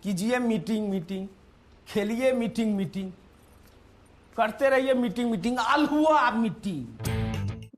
कीजिए meeting meeting, खेलिए meeting meeting, करते रहिए मीटिंग मीटिंग, आल हुआ मीटिंग।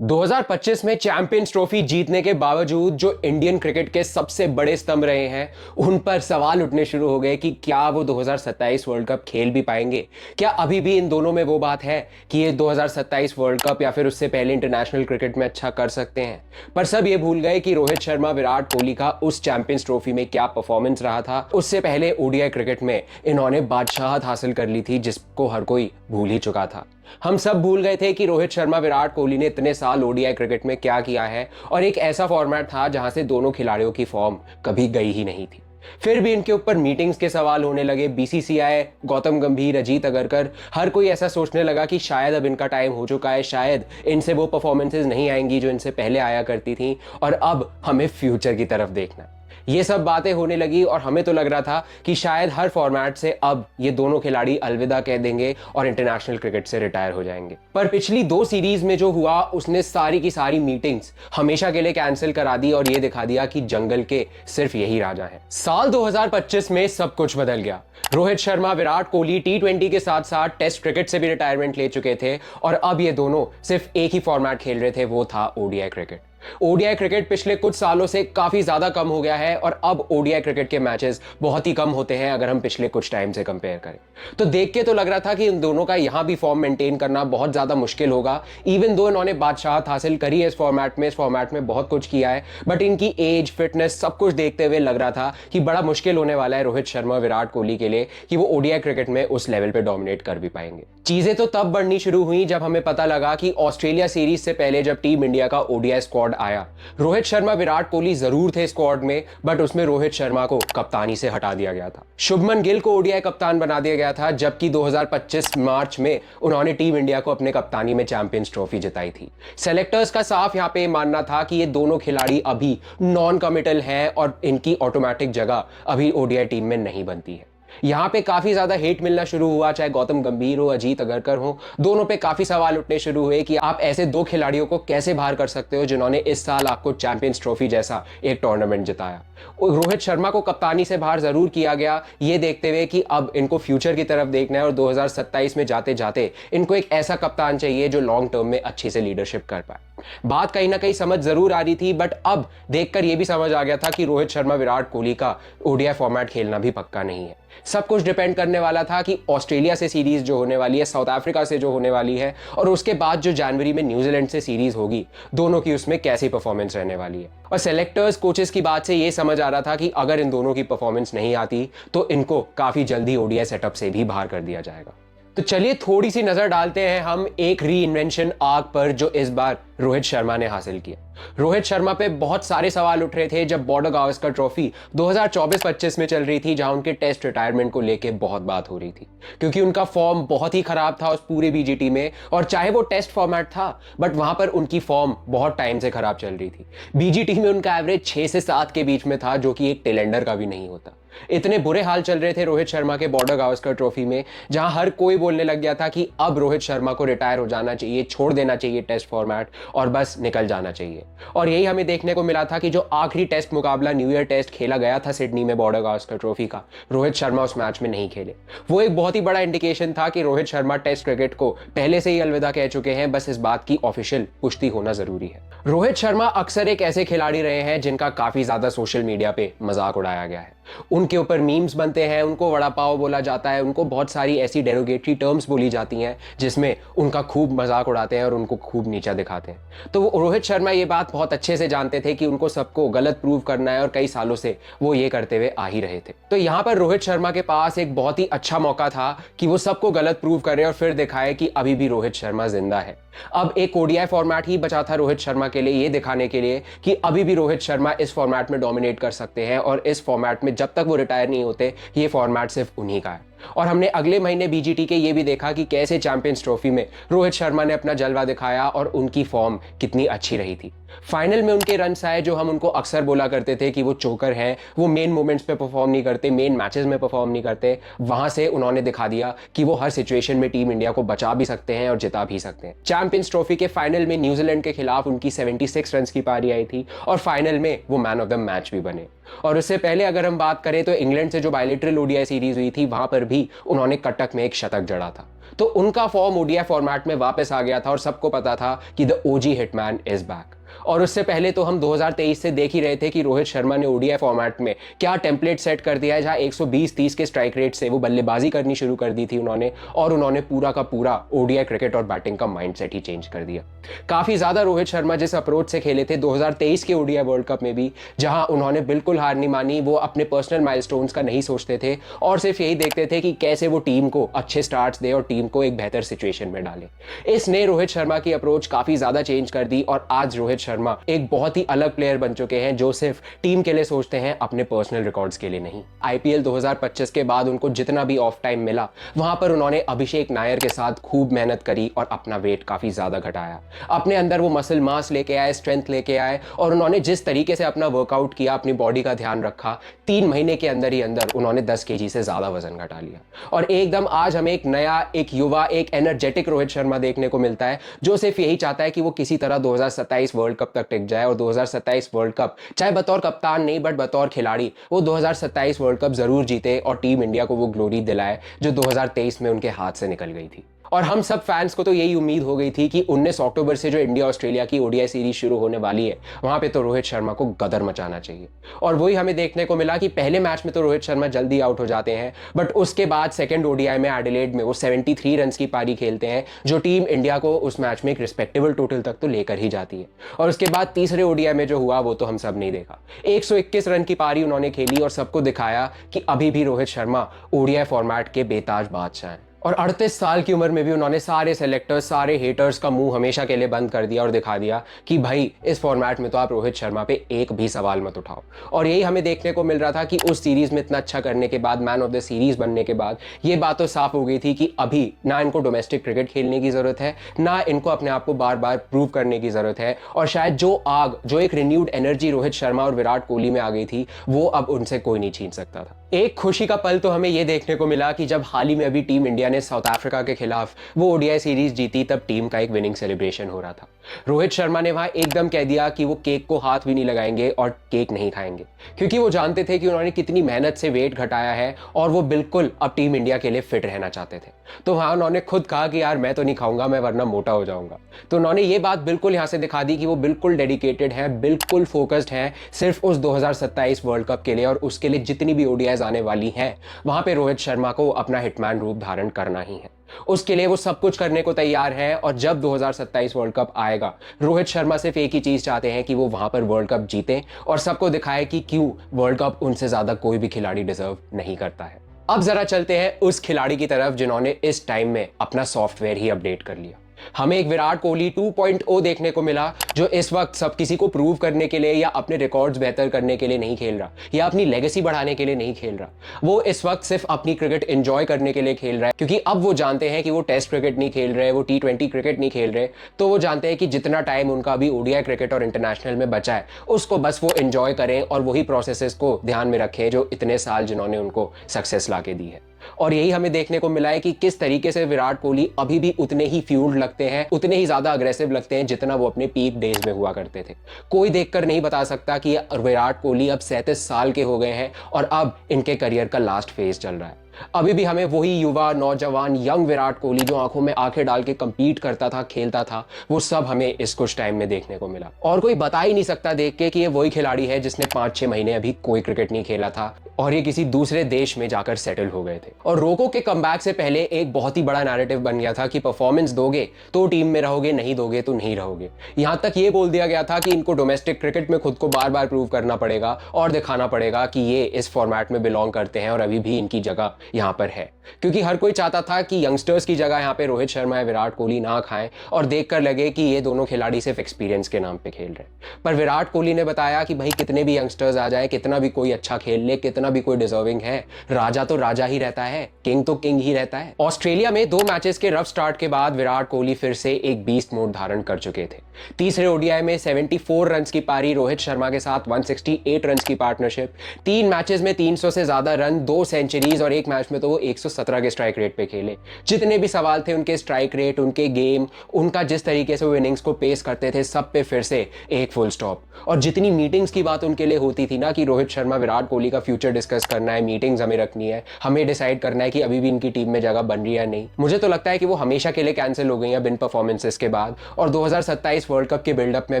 2025 में चैंपियंस ट्रॉफी जीतने के बावजूद जो इंडियन क्रिकेट के सबसे बड़े स्तंभ रहे हैं उन पर सवाल उठने शुरू हो गए कि क्या वो 2027 वर्ल्ड कप खेल भी पाएंगे। क्या अभी भी इन दोनों में वो बात है कि ये 2027 वर्ल्ड कप या फिर उससे पहले इंटरनेशनल क्रिकेट में अच्छा कर सकते हैं। पर सब ये भूल गए कि रोहित शर्मा विराट कोहली का उस चैंपियंस ट्रॉफी में क्या परफॉर्मेंस रहा था। उससे पहले ओडीआई क्रिकेट में इन्होंने बादशाहत हासिल कर ली थी जिसको हर कोई भूल ही चुका था। हम सब भूल गए थे कि रोहित शर्मा विराट कोहली ने इतने साल ओडीआई क्रिकेट में क्या किया है और एक ऐसा फॉर्मेट था जहां से दोनों खिलाड़ियों की फॉर्म कभी गई ही नहीं थी। फिर भी इनके ऊपर मीटिंग्स के सवाल होने लगे। बीसीसीआई, गौतम गंभीर, अजीत अगरकर, हर कोई ऐसा सोचने लगा कि शायद अब इनका टाइम हो चुका है, शायद इनसे वो परफॉर्मेंसेज नहीं आएंगी जो इनसे पहले आया करती थी और अब हमें फ्यूचर की तरफ देखना है। ये सब बातें होने लगी और हमें तो लग रहा था कि शायद हर फॉर्मेट से अब ये दोनों खिलाड़ी अलविदा कह देंगे और इंटरनेशनल क्रिकेट से रिटायर हो जाएंगे। पर पिछली 2 सीरीज में जो हुआ उसने सारी की सारी मीटिंग्स हमेशा के लिए कैंसिल करा दी और ये दिखा दिया कि जंगल के सिर्फ यही राजा हैं। साल 2025 में सब कुछ बदल गया। रोहित शर्मा, विराट कोहली T20 के साथ साथ टेस्ट क्रिकेट से भी रिटायरमेंट ले चुके थे और अब ये दोनों सिर्फ एक ही फॉर्मेट खेल रहे थे, वो था ओडीआई क्रिकेट। ओडीआई क्रिकेट पिछले कुछ सालों से काफी ज्यादा कम हो गया है और अब ओडीआई क्रिकेट के मैचेस बहुत ही कम होते हैं अगर हम पिछले कुछ टाइम से कंपेयर करें। तो देख के तो लग रहा था कि इन दोनों का यहां भी फॉर्म मेंटेन करना बहुत ज्यादा मुश्किल होगा। इवन दो इन्होंने बादशाहत हासिल करी है इस फॉर्मेट में बहुत कुछ किया है, बट इनकी एज, फिटनेस, सब कुछ देखते हुए लग रहा था कि बड़ा मुश्किल होने वाला है रोहित शर्मा, विराट कोहली के लिए कि वो ओडीआई क्रिकेट में उस लेवल पे डोमिनेट कर भी पाएंगे। चीजें तो तब बढ़नी शुरू हुई जब हमें पता लगा कि ऑस्ट्रेलिया सीरीज से पहले जब टीम इंडिया का ओडीआई स्क्वाड आया, रोहित शर्मा, विराट कोहली जरूर थे स्क्वाड में, बट उसमें रोहित शर्मा को कप्तानी से हटा दिया गया था। शुभमन गिल को ओडीआई कप्तान बना दिया गया था, जबकि 2025 मार्च में उन्होंने टीम इंडिया को अपने कप्तानी में चैंपियंस ट्रॉफी जिताई थी। सेलेक्टर्स का साफ यहां पे मानना था कि ये दोनों खिलाड़ी अभी नॉन कमिटल हैं और इनकी ऑटोमेटिक जगह अभी ओडीआई टीम में नहीं बनती है। यहां पे काफी ज्यादा हेट मिलना शुरू हुआ, चाहे गौतम गंभीर हो, अजीत अगरकर हो, दोनों पे काफी सवाल उठने शुरू हुए कि आप ऐसे 2 खिलाड़ियों को कैसे बाहर कर सकते हो जिन्होंने इस साल आपको चैंपियंस ट्रॉफी जैसा एक टूर्नामेंट जिताया। रोहित शर्मा को कप्तानी से बाहर जरूर किया गया, ये देखते हुए कि अब इनको फ्यूचर की तरफ देखना है और 2027 में जाते जाते इनको एक ऐसा कप्तान चाहिए जो लॉन्ग टर्म में अच्छी से लीडरशिप कर पाए। बात कहीं ना कहीं समझ जरूर आ रही थी, बट अब देखकर यह भी समझ आ गया था कि रोहित शर्मा, विराट कोहली का ओडीआई फॉर्मेट खेलना भी पक्का नहीं है। सब कुछ डिपेंड करने वाला था कि ऑस्ट्रेलिया से सीरीज जो होने वाली है, साउथ अफ्रीका से जो होने वाली है और उसके बाद जो जनवरी में न्यूजीलैंड से सीरीज होगी, दोनों की उसमें कैसी परफॉर्मेंस रहने वाली है। और सेलेक्टर्स, कोचेस की बात से यह समझ आ रहा था कि अगर इन दोनों की परफॉर्मेंस नहीं आती तो इनको काफी जल्दी ओडीआई सेटअप से भी बाहर कर दिया जाएगा। तो चलिए थोड़ी सी नजर डालते हैं हम एक री इन्वेंशन आर्क पर जो इस बार रोहित शर्मा ने हासिल किया। रोहित शर्मा पे बहुत सारे सवाल उठ रहे थे जब बॉर्डर गावस्कर ट्रॉफी 2024-25 में चल रही थी, जहां उनके टेस्ट रिटायरमेंट को लेके बहुत बात हो रही थी, क्योंकि उनका फॉर्म बहुत ही खराब था उस पूरे बीजीटी में। और चाहे वो टेस्ट फॉर्मेट था, बट वहां पर उनकी फॉर्म बहुत टाइम से खराब चल रही थी। बीजीटी में उनका एवरेज 6 से 7 के बीच में था, जो कि एक टेलेंडर का भी नहीं होता। इतने बुरे हाल चल रहे थे रोहित शर्मा के बॉर्डर गावस्कर ट्रॉफी में, जहां हर कोई बोलने लग गया था कि अब रोहित शर्मा को रिटायर हो जाना चाहिए, छोड़ देना चाहिए टेस्ट फॉर्मेट और बस निकल जाना चाहिए। और यही हमें देखने को मिला था कि जो आखिरी टेस्ट मुकाबला न्यू ईयर टेस्ट खेला गया था सिडनी में बॉर्डर गावस्कर ट्रॉफी का, रोहित शर्मा उस मैच में नहीं खेले। वो एक बहुत ही बड़ा इंडिकेशन था कि रोहित शर्मा टेस्ट क्रिकेट को पहले से ही अलविदा कह चुके हैं, बस इस बात की ऑफिशियल पुष्टि होना जरूरी है। रोहित शर्मा अक्सर एक ऐसे खिलाड़ी रहे हैं जिनका काफी ज्यादा सोशल मीडिया पे मजाक उड़ाया गया है। उनके ऊपर मीम्स बनते हैं, उनको वड़ा पाव बोला जाता है, उनको बहुत सारी ऐसी डेरोगेटरी टर्म्स बोली जाती हैं जिसमें उनका खूब मजाक उड़ाते हैं और उनको खूब नीचा दिखाते हैं। तो रोहित शर्मा ये बात बहुत अच्छे से जानते थे कि उनको सबको गलत प्रूव करना है और कई सालों से वो ये करते हुए आ ही रहे थे। तो यहां पर रोहित शर्मा के पास एक बहुत ही अच्छा मौका था कि वो सबको गलत प्रूव करे और फिर दिखाए कि अभी भी रोहित शर्मा जिंदा है। अब एक ओडीआई फॉर्मेट ही बचा था रोहित शर्मा के लिए, ये दिखाने के लिए कि अभी भी रोहित शर्मा इस फॉर्मेट में डोमिनेट कर सकते हैं और इस फॉर्मेट में जब तक वो रिटायर नहीं होते, ये फॉर्मेट सिर्फ उन्हीं का है। और हमने अगले महीने बीजीटी के ये भी देखा कि कैसे चैंपियंस ट्रॉफी में रोहित शर्मा ने अपना जलवा दिखाया और उनकी फॉर्म कितनी अच्छी रही थी। फाइनल में उनके रन्स आए जो हम उनको अक्सर बोला करते थे कि वो चोकर हैं, वो मेन मोमेंट्स पे परफॉर्म नहीं करते, मेन मैचेस में परफॉर्म नहीं करते। वहां से उन्होंने दिखा दिया कि वो हर सिचुएशन में टीम इंडिया को बचा भी सकते हैं और जिता भी सकते हैं। चैंपियंस ट्रॉफी के फाइनल में न्यूजीलैंड के खिलाफ उनकी 76 रन की पारी आई थी और फाइनल में वो मैन ऑफ द मैच भी बने। और उससे पहले अगर हम बात करें तो इंग्लैंड से जो बायलैटरल ओडीआई सीरीज हुई थी वहां पर भी उन्होंने कटक में एक शतक जड़ा था। तो उनका फॉर्म ओडीआई फॉर्मेट में वापस आ गया था और सबको पता था कि the OG hitman is back. और उससे पहले तो हम 2023 से देख ही रहे थे कि रोहित शर्मा ने ओडीआई फॉर्मेट में क्या टेम्पलेट सेट कर दिया है, जहां 120-30 के स्ट्राइक रेट से वो बल्लेबाजी करनी शुरू कर दी थी उन्होंने, और उन्होंने पूरा का पूरा ओडीआई क्रिकेट और बैटिंग का माइंडसेट ही चेंज कर दिया। काफी ज्यादा रोहित शर्मा जिस अप्रोच से खेले थे 2023 के ओडीआई वर्ल्ड कप में भी, जहां उन्होंने बिल्कुल हार नहीं मानी, वो अपने पर्सनल माइलस्टोन्स का नहीं सोचते थे और सिर्फ यही देखते थे कि कैसे वो टीम को अच्छे स्टार्ट्स दे और टीम को एक बेहतर सिचुएशन में डाले। इसने रोहित शर्मा की अप्रोच काफी ज्यादा चेंज कर दी और आज रोहित शर्मा एक बहुत ही अलग प्लेयर बन चुके हैं जो सिर्फ टीम के लिए सोचते हैं, अपने पर्सनल रिकॉर्ड्स के लिए नहीं। आईपीएल 2025 के बाद उनको जितना भी ऑफ टाइम मिला वहां पर उन्होंने अभिषेक नायर के साथ खूब मेहनत करी और अपना वेट काफी ज्यादा घटाया। अपने अंदर वो मसल मास लेके आए, स्ट्रेंथ लेके आए और उन्होंने जिस तरीके से अपना वर्कआउट किया, अपनी बॉडी का ध्यान रखा, 3 महीने के अंदर ही अंदर उन्होंने 10 केजी से ज्यादा वजन घटा लिया। और एकदम आज हमें एक नया, एक युवा, एक एनर्जेटिक रोहित शर्मा देखने को मिलता है जो सिर्फ यही चाहता है कि वो किसी तरह 2027 वर्ल्ड कप तक टिक जाए और 2027 वर्ल्ड कप चाहे बतौर कप्तान नहीं बट बतौर खिलाड़ी वो 2027 वर्ल्ड कप जरूर जीते और टीम इंडिया को वो ग्लोरी दिलाए जो 2023 में उनके हाथ से निकल गई थी। और हम सब फैंस को तो यही उम्मीद हो गई थी कि 19 अक्टूबर से जो इंडिया ऑस्ट्रेलिया की ओडीआई सीरीज शुरू होने वाली है वहां पे तो रोहित शर्मा को गदर मचाना चाहिए। और वही हमें देखने को मिला कि पहले मैच में तो रोहित शर्मा जल्दी आउट हो जाते हैं, बट उसके बाद सेकंड ओडीआई में एडिलेड में वो 73 रन की पारी खेलते हैं जो टीम इंडिया को उस मैच में एक रिस्पेक्टेबल टोटल तक तो लेकर ही जाती है। और उसके बाद तीसरे ओडीआई में जो हुआ वो तो हम सब नहीं देखा। 121 रन की पारी उन्होंने खेली और सबको दिखाया कि अभी भी रोहित शर्मा ओडीआई फॉर्मेट के बेताज बादशाह हैं। और 38 साल की उम्र में भी उन्होंने सारे सेलेक्टर्स, सारे हेटर्स का मुंह हमेशा के लिए बंद कर दिया और दिखा दिया कि भाई इस फॉर्मेट में तो आप रोहित शर्मा पे एक भी सवाल मत उठाओ। और यही हमें देखने को मिल रहा था कि उस सीरीज में इतना अच्छा करने के बाद, मैन ऑफ द सीरीज बनने के बाद, ये बात तो साफ हो गई थी कि अभी ना इनको डोमेस्टिक क्रिकेट खेलने की जरूरत है, ना इनको अपने आप को बार बार प्रूव करने की जरूरत है। और शायद जो आग, जो एक रिन्यूड एनर्जी रोहित शर्मा और विराट कोहली में आ गई थी वो अब उनसे कोई नहीं छीन सकता था। एक खुशी का पल तो हमें यह देखने को मिला कि जब हाल ही में अभी टीम इंडिया ने साउथ अफ्रीका के खिलाफ वो ओडीआई सीरीज जीती तब टीम का एक विनिंग सेलिब्रेशन हो रहा था। रोहित शर्मा ने वहां एकदम कह दिया कि वो केक को हाथ भी नहीं लगाएंगे और केक नहीं खाएंगे, क्योंकि वो जानते थे कि उन्होंने कितनी मेहनत से वेट घटाया है और वो बिल्कुल अब टीम इंडिया के लिए फिट रहना चाहते थे। तो वहां उन्होंने खुद कहा कि यार मैं तो नहीं खाऊंगा, मैं वरना मोटा हो जाऊंगा। तो उन्होंने ये बात बिल्कुल यहां से दिखा दी कि वो बिल्कुल डेडिकेटेड है, बिल्कुल फोकस्ड है सिर्फ उस 2027 वर्ल्ड कप के लिए और उसके लिए जितनी भी ओडीआईज आने वाली हैं वहां पे रोहित शर्मा को अपना हिटमैन रूप धारण करना ही है। उसके लिए वो सब कुछ करने को तैयार है और जब 2027 वर्ल्ड कप आएगा रोहित शर्मा सिर्फ एक ही चीज चाहते हैं कि वो वहां पर वर्ल्ड कप जीते और सबको दिखाए कि क्यों वर्ल्ड कप उनसे ज्यादा कोई भी खिलाड़ी डिजर्व नहीं करता है। अब जरा चलते हैं उस खिलाड़ी की तरफ जिन्होंने इस टाइम में अपना सॉफ्टवेयर ही अपडेट कर लिया। हमें एक विराट कोहली 2.0 देखने को मिला जो इस वक्त सब किसी को प्रूव करने के लिए या अपने रिकॉर्ड्स बेहतर करने के लिए नहीं खेल रहा या अपनी लेगेसी बढ़ाने के लिए नहीं खेल रहा। वो इस वक्त सिर्फ अपनी क्रिकेट एंजॉय करने के लिए खेल रहा है, क्योंकि अब वो जानते हैं कि वो टेस्ट क्रिकेट नहीं खेल रहे, वो T20 क्रिकेट नहीं खेल रहे। तो वो जानते हैं कि जितना टाइम उनका अभी ओडीआई क्रिकेट और इंटरनेशनल में बचा है उसको बस वो एंजॉय करें और वही प्रोसेसेस को ध्यान में रखें जो इतने साल जिन्होंने उनको सक्सेस ला के दी है। और यही हमें देखने को मिला है कि किस तरीके से विराट कोहली अभी भी उतने ही फ्यूल्ड लगते हैं, उतने ही ज्यादा अग्रेसिव लगते हैं जितना वो अपने पीक डेज में हुआ करते थे। कोई देखकर नहीं बता सकता कि विराट कोहली अब 37 साल के हो गए हैं और अब इनके करियर का लास्ट फेज चल रहा है। अभी भी हमें वही युवा, नौजवान, यंग विराट कोहली जो आंखों में आंखें डाल के कंपीट करता था, खेलता था, वो सब हमें इस कुछ टाइम में देखने को मिला। और कोई बता ही नहीं सकता देख के कि ये वही खिलाड़ी है जिसने 5-6 महीने अभी कोई क्रिकेट नहीं खेला था और ये किसी दूसरे देश में जाकर सेटल हो गए थे। और रोको के कमबैक से पहले एक बहुत ही बड़ा नैरेटिव बन गया था कि परफॉर्मेंस दोगे तो टीम में रहोगे, नहीं दोगे तो नहीं रहोगे। यहां तक ये बोल दिया गया था कि इनको डोमेस्टिक क्रिकेट में खुद को बार बार प्रूव करना पड़ेगा और दिखाना पड़ेगा कि ये इस फॉर्मेट में बिलोंग करते हैं और अभी भी इनकी जगह यहाँ पर है, क्योंकि हर कोई चाहता था कि यंगस्टर्स की जगह यहाँ पे रोहित शर्मा या विराट कोहली ना खाएं और देखकर लगे कि ये दोनों खिलाड़ी सिर्फ एक्सपीरियंस के नाम पे खेल रहे हैं। पर विराट कोहली ने बताया कि भाई कितने भी यंगस्टर्स आ जाए, कितना भी कोई अच्छा खेल ले, कितना भी कोई डिजर्विंग है, राजा तो राजा ही रहता है, किंग तो किंग ही रहता है। ऑस्ट्रेलिया में 2 मैचेस के रफ स्टार्ट के बाद विराट कोहली फिर से एक बीस्ट मोड धारण कर चुके थे। तीसरे ओडीआई में 74 रन की पारी, रोहित शर्मा के साथ 168 रन की पार्टनरशिप, 3 मैचेस में 300 से ज्यादा रन, 2 सेंचुरीज और एक मैच में तो वो 117 के स्ट्राइक रेट पे खेले। जितने भी सवाल थे उनके स्ट्राइक रेट, उनके गेम, उनका जिस तरीके से वो इनिंग्स को पेस करते थे, सब पे फिर से एक फुल स्टॉप। और जितनी मीटिंग्स की बात उनके लिए होती थी ना कि रोहित शर्मा विराट कोहली का फ्यूचर डिस्कस करना है, मीटिंग्स हमें रखनी है, हमें डिसाइड करना है कि अभी भी इनकी टीम में जगह बन रही है नहीं, मुझे तो लगता है कि वो हमेशा के लिए कैंसिल हो गई है बिन परफॉर्मेंसेस के बाद। और 2027 वर्ल्ड कप के बिल्डअप में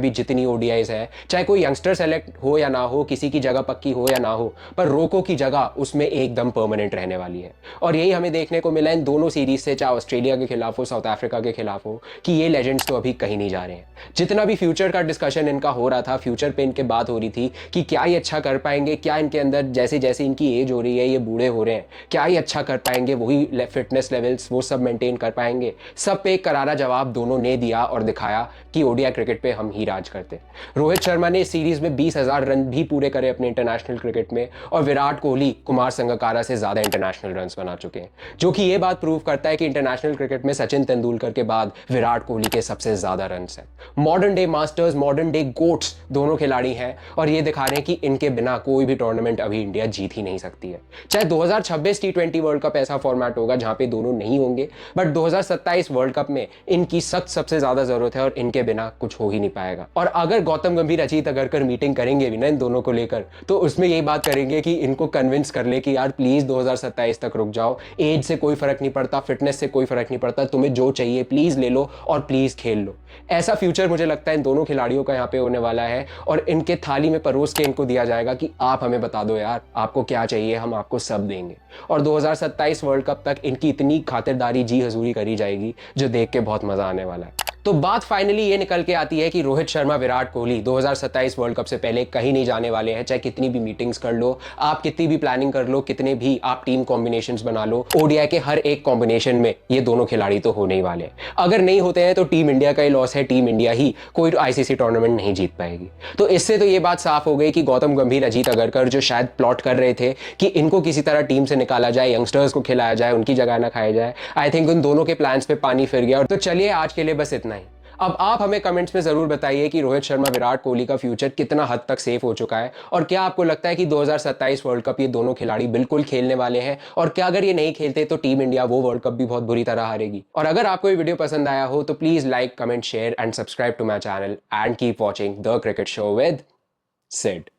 भी जितनी ओडीआईज है, चाहे कोई यंगस्टर सेलेक्ट हो या ना हो, किसी की जगह पक्की हो या ना हो, पर रोको की जगह उसमें एकदम परमानेंट रहने वाली है। और यही हमें देखने को मिला इन दोनों सीरीज से, चाहे ऑस्ट्रेलिया के खिलाफ हो, साउथ अफ्रीका के खिलाफ हो, कि ये लेजेंड्स तो अभी कहीं नहीं जा रहे हैं। जितना भी फ्यूचर का डिस्कशन इनका हो रहा था, फ्यूचर पे इनके बात हो रही थी कि क्या ये अच्छा कर पाएंगे, क्या इनके अंदर जैसे जैसे इनकी एज हो रही है, ये बूढ़े हो रहे हैं, क्या ये अच्छा कर पाएंगे, वही फिटनेस लेवल्स वो सब मेंटेन कर पाएंगे। सब पे एक करारा जवाब दोनों ने दिया और दिखाया कि ओडीआई क्रिकेट पे हम ही राज करते। रोहित शर्मा ने इस सीरीज में 20,000 रन भी पूरे करे अपने इंटरनेशनल क्रिकेट में, और विराट कोहली कुमार संगकारा से ज्यादा इंटरनेशनल रन बना चुके हैं, जो कि ये बात प्रूव करता है कि इंटरनेशनल क्रिकेट में सचिन तेंदुलकर के बाद विराट कोहली के सबसे ज्यादा रन हैं। Modern day masters, modern day goats दोनों खिलाड़ी हैं, और ये दिखा रहे हैं कि इनके बिना कोई भी टूर्नामेंट अभी इंडिया जीत ही नहीं सकती है। चाहे 2026 T20 वर्ल्ड कप ऐसा फॉर्मेट होगा जहां पे दोनों नहीं होंगे, बट 2027 वर्ल्ड कप में इनकी सख्त सबसे ज्यादा जरूरत है और इनके बिना कुछ हो ही नहीं पाएगा। और अगर गौतम गंभीर, अजीत अगरकर मीटिंग करेंगे भी ना इन दोनों को लेकर, तो उसमें यही बात करेंगे कि इनको कन्विंस कर ले कि यार प्लीज 2027 तक रुक जाओ, एज से कोई फर्क नहीं पड़ता, फिटनेस से कोई फर्क नहीं पड़ता, तुम्हें जो चाहिए प्लीज ले लो और प्लीज खेल लो। ऐसा फ्यूचर मुझे लगता है इन दोनों खिलाड़ियों का यहाँ पे होने वाला है, और इनके थाली में परोस के इनको दिया जाएगा कि आप हमें बता दो यार आपको क्या चाहिए, हम आपको सब देंगे। और 2027 वर्ल्ड कप तक इनकी इतनी खातिरदारी, जी हजूरी करी जाएगी जो देख के बहुत मजा आने वाला है। तो बात फाइनली ये निकल के आती है कि रोहित शर्मा, विराट कोहली 2027 वर्ल्ड कप से पहले कहीं नहीं जाने वाले हैं। चाहे कितनी भी मीटिंग्स कर लो आप, कितनी भी प्लानिंग कर लो, कितने भी आप टीम कॉम्बिनेशंस बना लो, ओडीआई के हर एक कॉम्बिनेशन में ये दोनों खिलाड़ी तो होने ही वाले हैं। अगर नहीं होते हैं तो टीम इंडिया का ही लॉस है, टीम इंडिया ही कोई आईसीसी टूर्नामेंट नहीं जीत पाएगी। तो इससे तो ये बात साफ हो गई कि गौतम गंभीर, अजीत अगरकर जो शायद प्लॉट कर रहे थे कि इनको किसी तरह टीम से निकाला जाए, यंगस्टर्स को खिलाया जाए, उनकी जगह ना खाया जाए, आई थिंक उन दोनों के प्लान्स पे पानी फिर गया। और तो चलिए आज के लिए बस इतना ही। अब आप हमें कमेंट्स में जरूर बताइए कि रोहित शर्मा, विराट कोहली का फ्यूचर कितना हद तक सेफ हो चुका है, और क्या आपको लगता है कि 2027 वर्ल्ड कप ये दोनों खिलाड़ी बिल्कुल खेलने वाले हैं, और क्या अगर ये नहीं खेलते तो टीम इंडिया वो वर्ल्ड कप भी बहुत बुरी तरह हारेगी। और अगर आपको ये वीडियो पसंद आया हो तो please like, comment, share and subscribe to my channel and keep watching the cricket show with Sid.